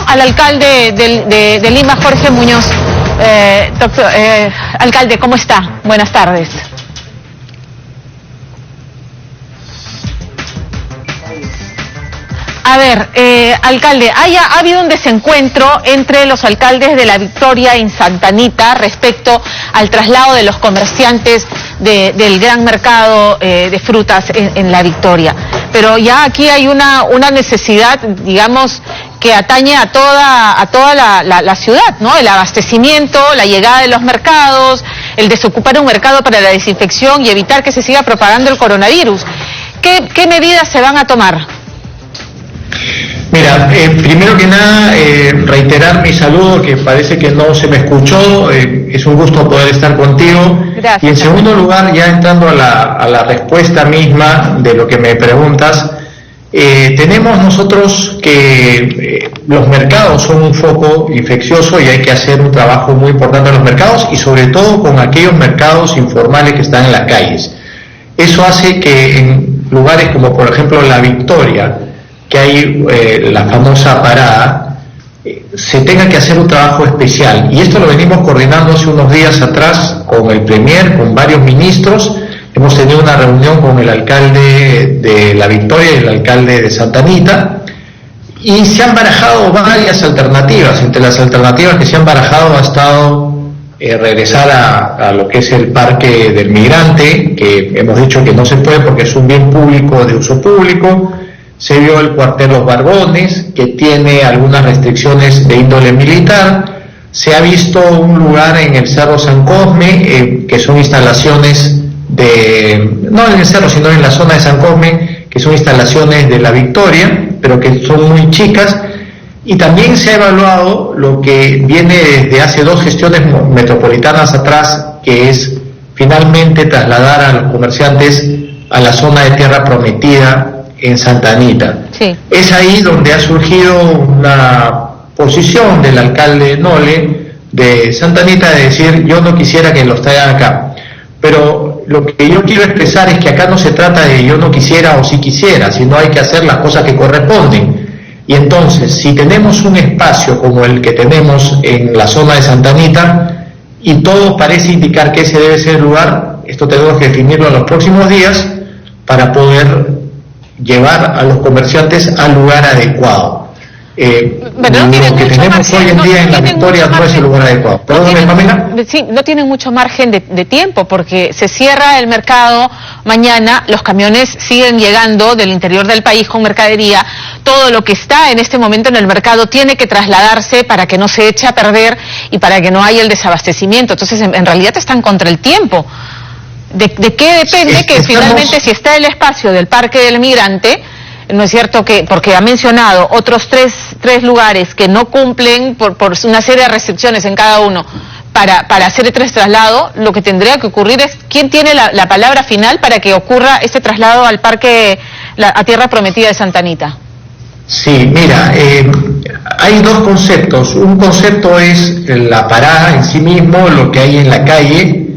al alcalde de Lima, Jorge Muñoz. Alcalde, ¿cómo está? Buenas tardes. A ver, alcalde, ha habido un desencuentro entre los alcaldes de La Victoria y Santa Anita respecto al traslado de los comerciantes del gran mercado de frutas en La Victoria. Pero ya aquí hay una necesidad, digamos, que atañe a toda la ciudad, ¿no? El abastecimiento, la llegada de los mercados, el desocupar un mercado para la desinfección y evitar que se siga propagando el coronavirus. ¿Qué medidas se van a tomar? Mira, primero que nada, reiterar mi saludo, que parece que no se me escuchó. Es un gusto poder estar contigo. Gracias. Y en segundo lugar, ya entrando a la respuesta misma de lo que me preguntas, tenemos nosotros que los mercados son un foco infeccioso y hay que hacer un trabajo muy importante en los mercados y sobre todo con aquellos mercados informales que están en las calles. Eso hace que en lugares como por ejemplo La Victoria, que hay la famosa parada, se tenga que hacer un trabajo especial. Y esto lo venimos coordinando hace unos días atrás con el Premier, con varios ministros. Hemos tenido una reunión con el alcalde de La Victoria y el alcalde de Santa Anita, y se han barajado varias alternativas. Entre las alternativas que se han barajado ha estado regresar a lo que es el Parque del Migrante, que hemos dicho que no se puede porque es un bien público de uso público. Se vio el cuartel Los Barbones, que tiene algunas restricciones de índole militar. Se ha visto un lugar en el Cerro San Cosme, que son instalaciones no en el cerro, sino en la zona de San Cosme, que son instalaciones de La Victoria, pero que son muy chicas. Y también se ha evaluado lo que viene desde hace 2 gestiones metropolitanas atrás, que es finalmente trasladar a los comerciantes a la zona de Tierra Prometida, en Santa Anita. Sí. Es ahí donde ha surgido una posición del alcalde Nole de Santa Anita de decir: yo no quisiera que los traigan acá. Pero lo que yo quiero expresar es que acá no se trata de yo no quisiera o sí quisiera, sino hay que hacer las cosas que corresponden. Y entonces, si tenemos un espacio como el que tenemos en la zona de Santa Anita y todo parece indicar que ese debe ser el lugar, esto tenemos que definirlo en los próximos días para poder llevar a los comerciantes al lugar adecuado. Lo que tenemos hoy en día en La Victoria no es el lugar adecuado. Perdóname, Pamela. Sí, no tienen mucho margen de tiempo porque se cierra el mercado mañana, los camiones siguen llegando del interior del país con mercadería, todo lo que está en este momento en el mercado tiene que trasladarse para que no se eche a perder y para que no haya el desabastecimiento. Entonces, en realidad están contra el tiempo. ¿De qué depende que finalmente, si está el espacio del Parque del Migrante, no es cierto que, porque ha mencionado otros tres lugares que no cumplen por una serie de restricciones en cada uno para hacer este traslado, lo que tendría que ocurrir es quién tiene la palabra final para que ocurra este traslado al Parque a Tierra Prometida de Santa Anita? Sí, mira, hay 2 conceptos. Un concepto es la parada en sí mismo, lo que hay en la calle.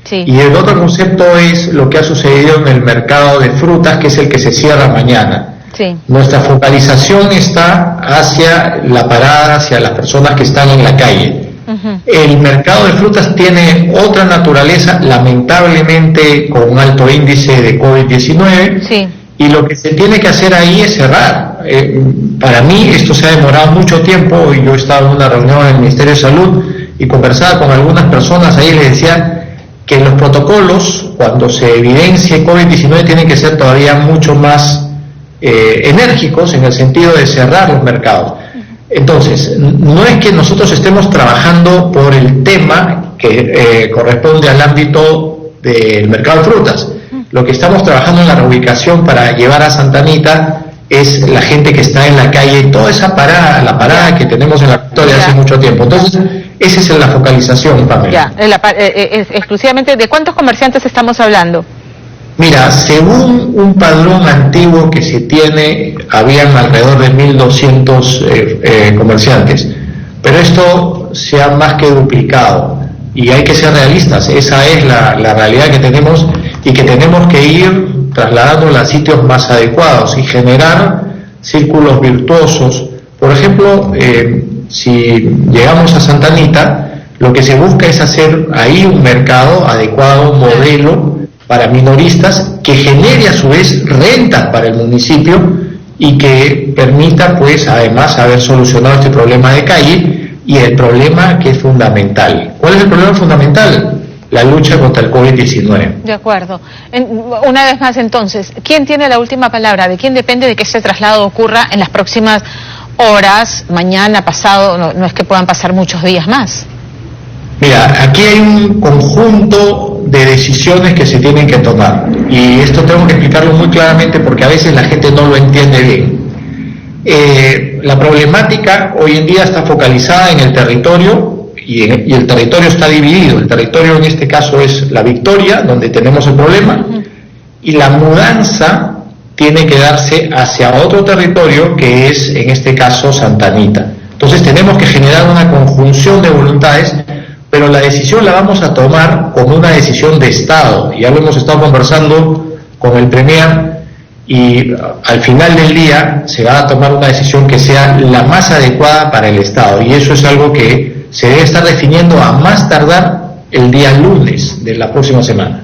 Sí. Y el otro concepto es lo que ha sucedido en el mercado de frutas, que es el que se cierra mañana. Sí. Nuestra focalización está hacia la parada, hacia las personas que están en la calle. Uh-huh. El mercado de frutas tiene otra naturaleza, lamentablemente con un alto índice de COVID-19. Sí. Y lo que se tiene que hacer ahí es cerrar. Para mí esto se ha demorado mucho tiempo, y yo he estado en una reunión en el Ministerio de Salud y conversaba con algunas personas ahí y les decía que los protocolos, cuando se evidencie COVID-19, tienen que ser todavía mucho más enérgicos en el sentido de cerrar los mercados. Entonces, no es que nosotros estemos trabajando por el tema que corresponde al ámbito del mercado de frutas. Lo que estamos trabajando en la reubicación para llevar a Santa Anita es la gente que está en la calle, toda esa parada, la parada que tenemos en La Victoria hace mucho tiempo. Entonces, esa es la focalización, Pamela. Exclusivamente, ¿de cuántos comerciantes estamos hablando? Mira, según un padrón antiguo que se tiene, habían alrededor de 1.200 comerciantes, pero esto se ha más que duplicado, y hay que ser realistas. Esa es la realidad que tenemos, y que tenemos que ir trasladándola a sitios más adecuados y generar círculos virtuosos, Por ejemplo, si llegamos a Santa Anita, lo que se busca es hacer ahí un mercado adecuado, modelo para minoristas, que genere a su vez rentas para el municipio y que permita, pues, además haber solucionado este problema de calle y el problema que es fundamental. ¿Cuál es el problema fundamental? La lucha contra el COVID-19. De acuerdo. Una vez más, entonces, ¿quién tiene la última palabra? ¿De quién depende de que este traslado ocurra en las próximas horas, mañana, pasado? No es que puedan pasar muchos días más. Mira, aquí hay un conjunto de decisiones que se tienen que tomar, y esto tengo que explicarlo muy claramente porque a veces la gente no lo entiende bien. La problemática hoy en día está focalizada en el territorio y el territorio está dividido. El territorio en este caso es La Victoria, donde tenemos el problema, y la mudanza tiene que darse hacia otro territorio que es en este caso Santa Anita. Entonces tenemos que generar una conjunción de voluntades, pero la decisión la vamos a tomar como una decisión de Estado. Ya lo hemos estado conversando con el Premier y al final del día se va a tomar una decisión que sea la más adecuada para el Estado, y eso es algo que se debe estar definiendo a más tardar el día lunes de la próxima semana.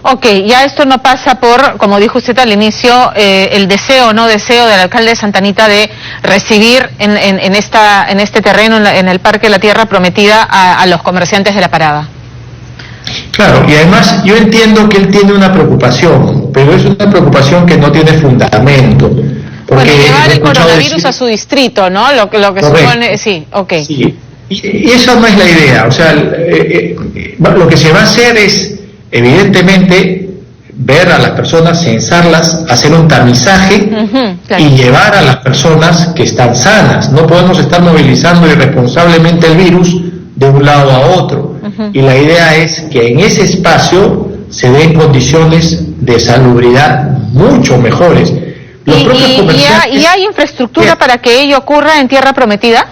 Ok, ya esto no pasa por, como dijo usted al inicio, el deseo o no deseo del alcalde de Santa Anita de recibir en este terreno, en el Parque de la Tierra Prometida, a los comerciantes de la parada. Claro, y además yo entiendo que él tiene una preocupación, pero es una preocupación que no tiene fundamento. Bueno, llevar el coronavirus a su distrito, ¿no? Lo que supone, sí, ok. Sí, y esa no es la idea. O sea, lo que se va a hacer es, evidentemente, ver a las personas, censarlas, hacer un tamizaje, claro, y llevar a las personas que están sanas. No podemos estar movilizando irresponsablemente el virus de un lado a otro. Y la idea es que en ese espacio se den condiciones de salubridad mucho mejores. ¿Y hay infraestructura para que ello ocurra en Tierra Prometida?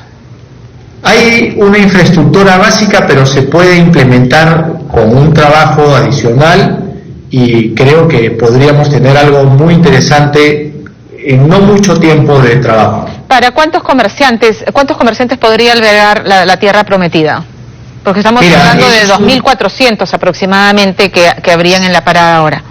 Hay una infraestructura básica, pero se puede implementar con un trabajo adicional, y creo que podríamos tener algo muy interesante en no mucho tiempo de trabajo. ¿Para cuántos comerciantes podría albergar la Tierra Prometida? Porque estamos hablando de 2.400 aproximadamente que habrían en la parada ahora.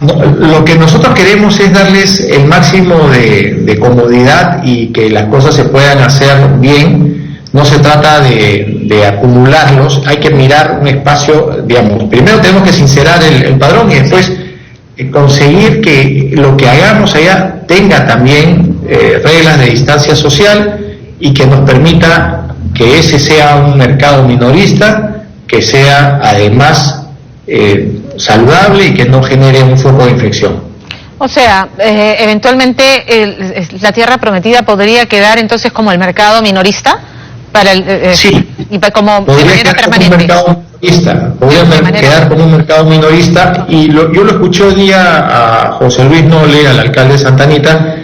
No, lo que nosotros queremos es darles el máximo de comodidad y que las cosas se puedan hacer bien. No se trata de acumularlos, hay que mirar un espacio, digamos, primero tenemos que sincerar el padrón y después conseguir que lo que hagamos allá tenga también reglas de distancia social y que nos permita que ese sea un mercado minorista, que sea además saludable y que no genere un foco de infección. O sea, eventualmente la Tierra Prometida podría quedar entonces como el mercado minorista para sí, y como podría de manera permanente. Podría quedar como un mercado minorista, y yo lo escuché hoy día a José Luis Nole, al alcalde de Santa Anita,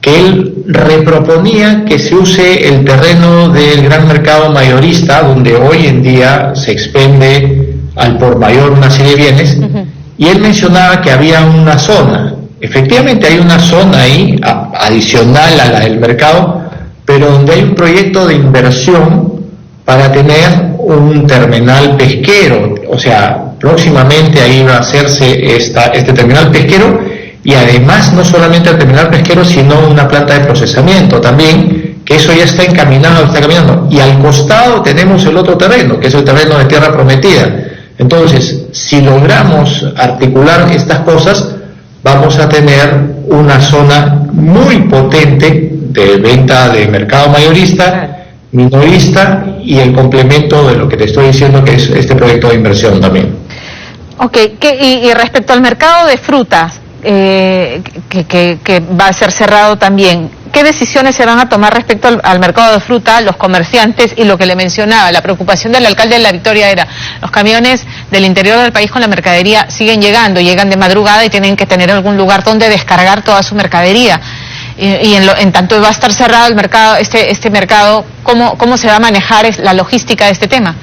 que él reproponía que se use el terreno del gran mercado mayorista, donde hoy en día se expende al por mayor una serie de bienes, y él mencionaba que había una zona, efectivamente hay una zona ahí adicional a la del mercado, pero donde hay un proyecto de inversión para tener un terminal pesquero. O sea, próximamente ahí va a hacerse este terminal pesquero, y además no solamente el terminal pesquero, sino una planta de procesamiento también, que eso ya está caminando. Y al costado tenemos el otro terreno, que es el terreno de Tierra Prometida. Entonces, si logramos articular estas cosas, vamos a tener una zona muy potente de venta de mercado mayorista, minorista, y el complemento de lo que te estoy diciendo, que es este proyecto de inversión también. Ok, y respecto al mercado de frutas, que va a ser cerrado también, ¿qué decisiones se van a tomar respecto al mercado de fruta, los comerciantes y lo que le mencionaba? La preocupación del alcalde de La Victoria era, los camiones del interior del país con la mercadería siguen llegando, llegan de madrugada y tienen que tener algún lugar donde descargar toda su mercadería. Y en tanto va a estar cerrado el mercado, este mercado, ¿cómo se va a manejar la logística de este tema?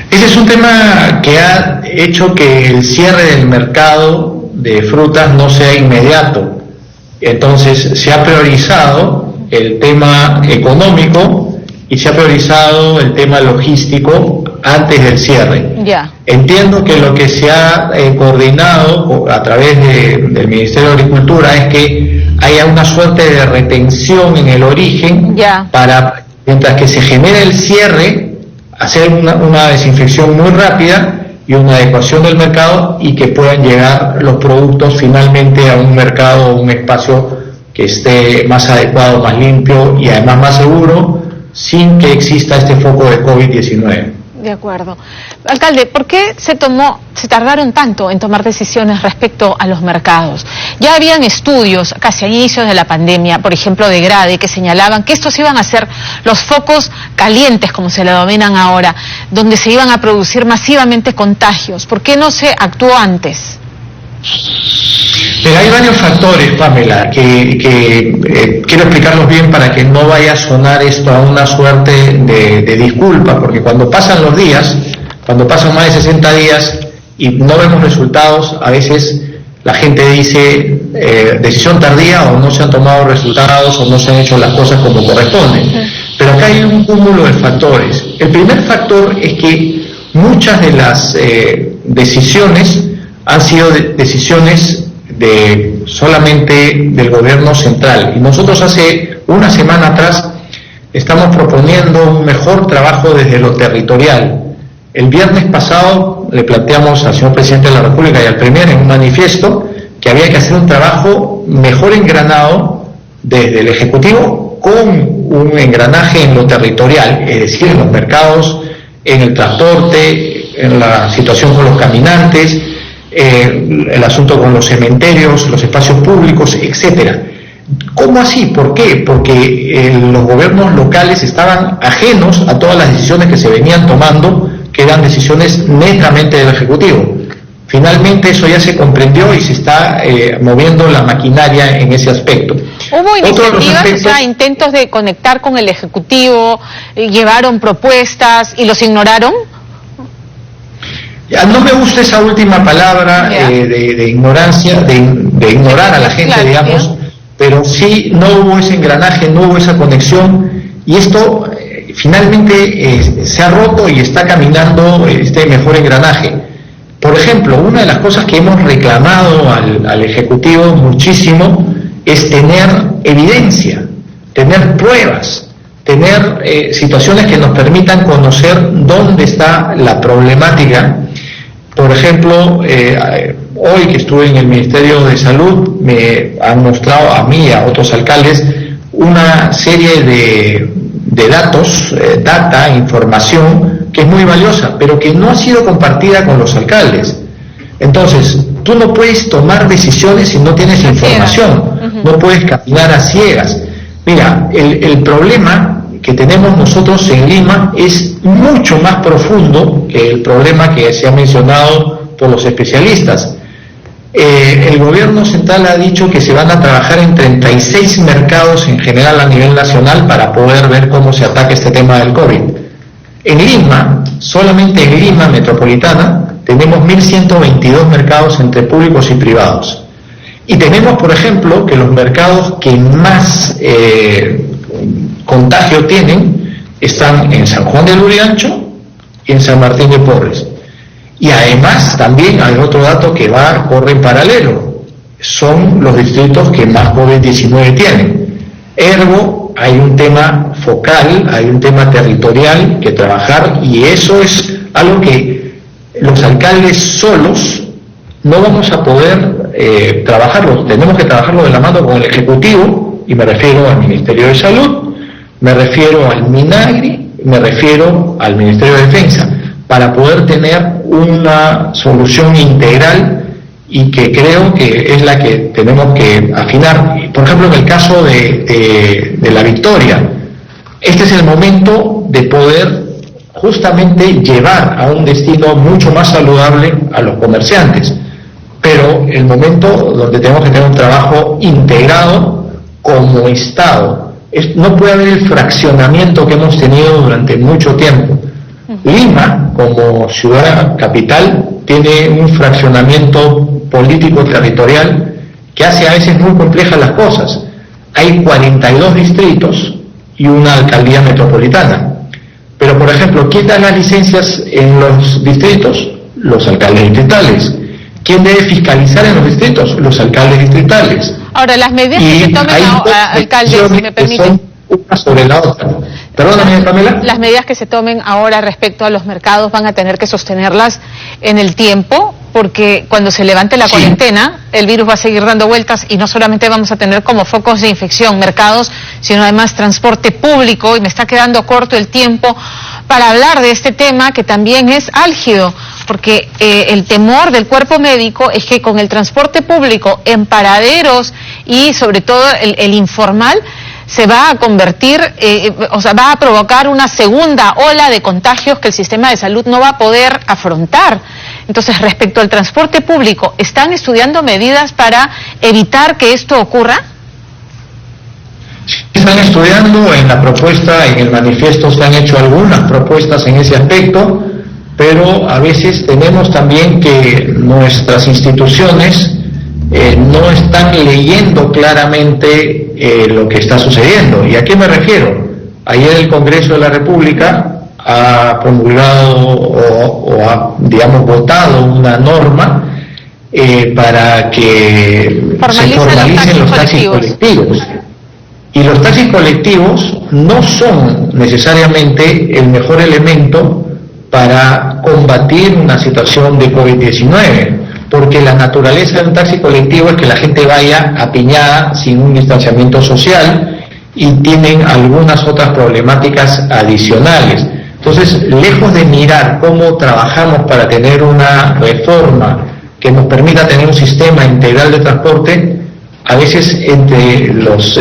Ese es un tema que ha hecho que el cierre del mercado de frutas no sea inmediato. Entonces se ha priorizado el tema económico y se ha priorizado el tema logístico antes del cierre. Entiendo que lo que se ha coordinado a través del Ministerio de Agricultura es que haya una suerte de retención en el origen para, mientras que se genera el cierre, hacer una desinfección muy rápida y una adecuación del mercado y que puedan llegar los productos finalmente a un mercado o un espacio que esté más adecuado, más limpio y además más seguro, sin que exista este foco de COVID-19. De acuerdo. Alcalde, ¿por qué se tardaron tanto en tomar decisiones respecto a los mercados? Ya habían estudios casi a inicios de la pandemia, por ejemplo de Grade, que señalaban que estos iban a ser los focos calientes, como se le denominan ahora, donde se iban a producir masivamente contagios. ¿Por qué no se actuó antes? Pero hay varios factores, Pamela, que quiero explicarlos bien para que no vaya a sonar esto a una suerte de disculpa, porque cuando pasan los días, cuando pasan más de 60 días y no vemos resultados, a veces la gente dice decisión tardía o no se han tomado resultados o no se han hecho las cosas como corresponden. Pero acá hay un cúmulo de factores. El primer factor es que muchas de las decisiones han sido decisiones solamente del gobierno central, y nosotros hace una semana atrás estamos proponiendo un mejor trabajo desde lo territorial. El viernes pasado le planteamos al señor Presidente de la República y al Premier en un manifiesto que había que hacer un trabajo mejor engranado desde el Ejecutivo con un engranaje en lo territorial, es decir, en los mercados, en el transporte, en la situación con los caminantes, el asunto con los cementerios, los espacios públicos, etcétera. ¿Cómo así? ¿Por qué? Porque los gobiernos locales estaban ajenos a todas las decisiones que se venían tomando, que eran decisiones netamente del Ejecutivo. Finalmente eso ya se comprendió y se está moviendo la maquinaria en ese aspecto. ¿Hubo iniciativas, o sea, intentos de conectar con el Ejecutivo, llevaron propuestas y los ignoraron? No me gusta esa última palabra de ignorancia, de ignorar a la gente, digamos, pero sí no hubo ese engranaje, no hubo esa conexión, y esto finalmente se ha roto y está caminando este mejor engranaje. Por ejemplo, una de las cosas que hemos reclamado al Ejecutivo muchísimo es tener evidencia, tener pruebas, tener situaciones que nos permitan conocer dónde está la problemática. Por ejemplo, hoy que estuve en el Ministerio de Salud, me han mostrado a mí y a otros alcaldes una serie de datos, información que es muy valiosa, pero que no ha sido compartida con los alcaldes. Entonces, tú no puedes tomar decisiones si no tienes información, no puedes caminar a ciegas. Mira, el problema que tenemos nosotros en Lima es mucho más profundo que el problema que se ha mencionado por los especialistas. El gobierno central ha dicho que se van a trabajar en 36 mercados en general a nivel nacional para poder ver cómo se ataca este tema del COVID. En Lima, solamente en Lima metropolitana, tenemos 1.122 mercados entre públicos y privados. Y tenemos, por ejemplo, que los mercados que más contagio tienen están en San Juan de Lurigancho y en San Martín de Porres. Y además también hay otro dato que corre en paralelo, son los distritos que más COVID-19 tienen. Ergo, hay un tema focal, hay un tema territorial que trabajar, y eso es algo que los alcaldes solos no vamos a poder trabajarlo. Tenemos que trabajarlo de la mano con el Ejecutivo, y me refiero al Ministerio de Salud, me refiero al MINAGRI, me refiero al Ministerio de Defensa, para poder tener una solución integral y que creo que es la que tenemos que afinar. Por ejemplo, en el caso de La Victoria, este es el momento de poder justamente llevar a un destino mucho más saludable a los comerciantes, pero el momento donde tenemos que tener un trabajo integrado como Estado. No puede haber el fraccionamiento que hemos tenido durante mucho tiempo. Lima, como ciudad capital, tiene un fraccionamiento político territorial que hace a veces muy complejas las cosas. hay 42 distritos y una alcaldía metropolitana. Pero, por ejemplo, ¿quién da las licencias en los distritos? Los alcaldes distritales. ¿Quién debe fiscalizar en los distritos? Los alcaldes distritales. Ahora, las medidas que se tomen, alcalde, si me permite. Son una sobre la otra. Perdóname, Pamela. Las medidas que se tomen ahora respecto a los mercados van a tener que sostenerlas en el tiempo, porque cuando se levante la cuarentena, el virus va a seguir dando vueltas y no solamente vamos a tener como focos de infección mercados, sino además transporte público, y me está quedando corto el tiempo para hablar de este tema que también es álgido, porque el temor del cuerpo médico es que con el transporte público en paraderos y sobre todo el informal, se va a convertir, va a provocar una segunda ola de contagios que el sistema de salud no va a poder afrontar. Entonces, respecto al transporte público, ¿están estudiando medidas para evitar que esto ocurra? Están estudiando en la propuesta, en el manifiesto se han hecho algunas propuestas en ese aspecto, pero a veces tenemos también que nuestras instituciones no están leyendo claramente lo que está sucediendo. ¿Y a qué me refiero? Ayer el Congreso de la República ha promulgado o ha, digamos, votado una norma para que se formalicen los taxis colectivos. Y los taxis colectivos no son necesariamente el mejor elemento para combatir una situación de COVID-19. Porque la naturaleza de un taxi colectivo es que la gente vaya apiñada sin un distanciamiento social y tienen algunas otras problemáticas adicionales. Entonces, lejos de mirar cómo trabajamos para tener una reforma que nos permita tener un sistema integral de transporte, a veces entre los,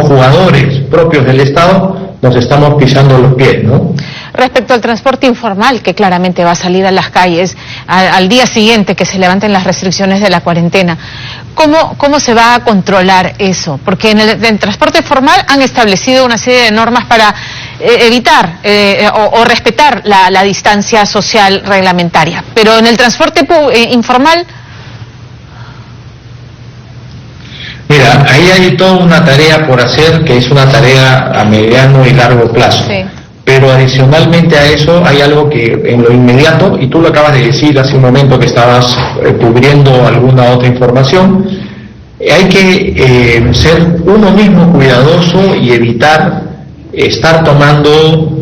jugadores propios del Estado nos estamos pisando los pies, ¿no? Respecto al transporte informal, que claramente va a salir a las calles al día siguiente que se levanten las restricciones de la cuarentena, ¿cómo se va a controlar eso? Porque en el transporte formal han establecido una serie de normas para evitar o respetar la distancia social reglamentaria, pero en el transporte informal... Mira, ahí hay toda una tarea por hacer, que es una tarea a mediano y largo plazo. Sí. Pero adicionalmente a eso hay algo que en lo inmediato, y tú lo acabas de decir hace un momento que estabas cubriendo alguna otra información, hay que ser uno mismo cuidadoso y evitar estar tomando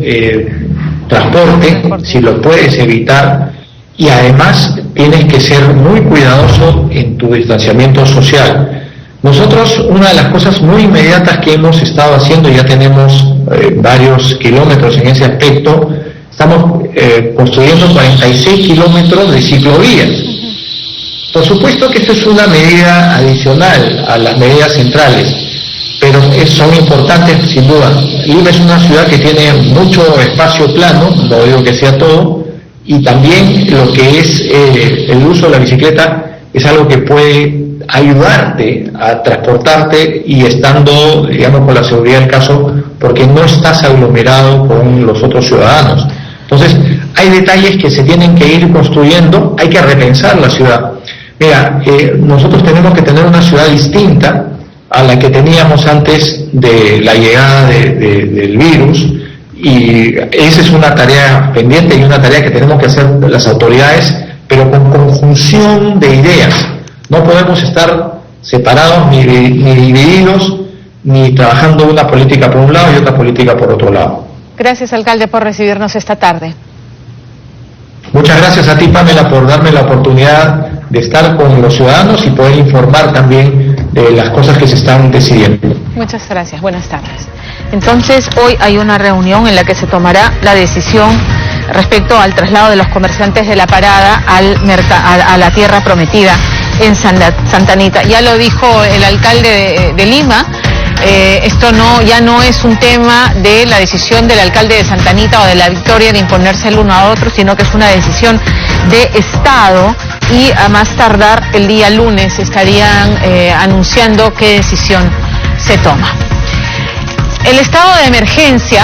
transporte, si lo puedes evitar, y además tienes que ser muy cuidadoso en tu distanciamiento social. Nosotros, una de las cosas muy inmediatas que hemos estado haciendo, ya tenemos varios kilómetros en ese aspecto, estamos construyendo 46 kilómetros de ciclovías. Por supuesto que esto es una medida adicional a las medidas centrales, pero son importantes sin duda. Lima es una ciudad que tiene mucho espacio plano, no digo que sea todo, y también lo que es el uso de la bicicleta es algo que puede ayudarte a transportarte y estando, con la seguridad del caso, porque no estás aglomerado con los otros ciudadanos. Entonces, hay detalles que se tienen que ir construyendo, hay que repensar la ciudad. Mira, nosotros tenemos que tener una ciudad distinta a la que teníamos antes de la llegada del virus, y esa es una tarea pendiente y una tarea que tenemos que hacer las autoridades, pero con conjunción de ideas. No podemos estar separados ni divididos, ni trabajando una política por un lado y otra política por otro lado. Gracias, alcalde, por recibirnos esta tarde. Muchas gracias a ti, Pamela, por darme la oportunidad de estar con los ciudadanos y poder informar también de las cosas que se están decidiendo. Muchas gracias, buenas tardes. Entonces, hoy hay una reunión en la que se tomará la decisión respecto al traslado de los comerciantes de la parada a la tierra prometida en Santa Anita. Ya lo dijo el alcalde de Lima, esto ya no es un tema de la decisión del alcalde de Santa Anita o de la Victoria de imponerse el uno a otro, sino que es una decisión de Estado, y a más tardar el día lunes estarían anunciando qué decisión se toma. El estado de emergencia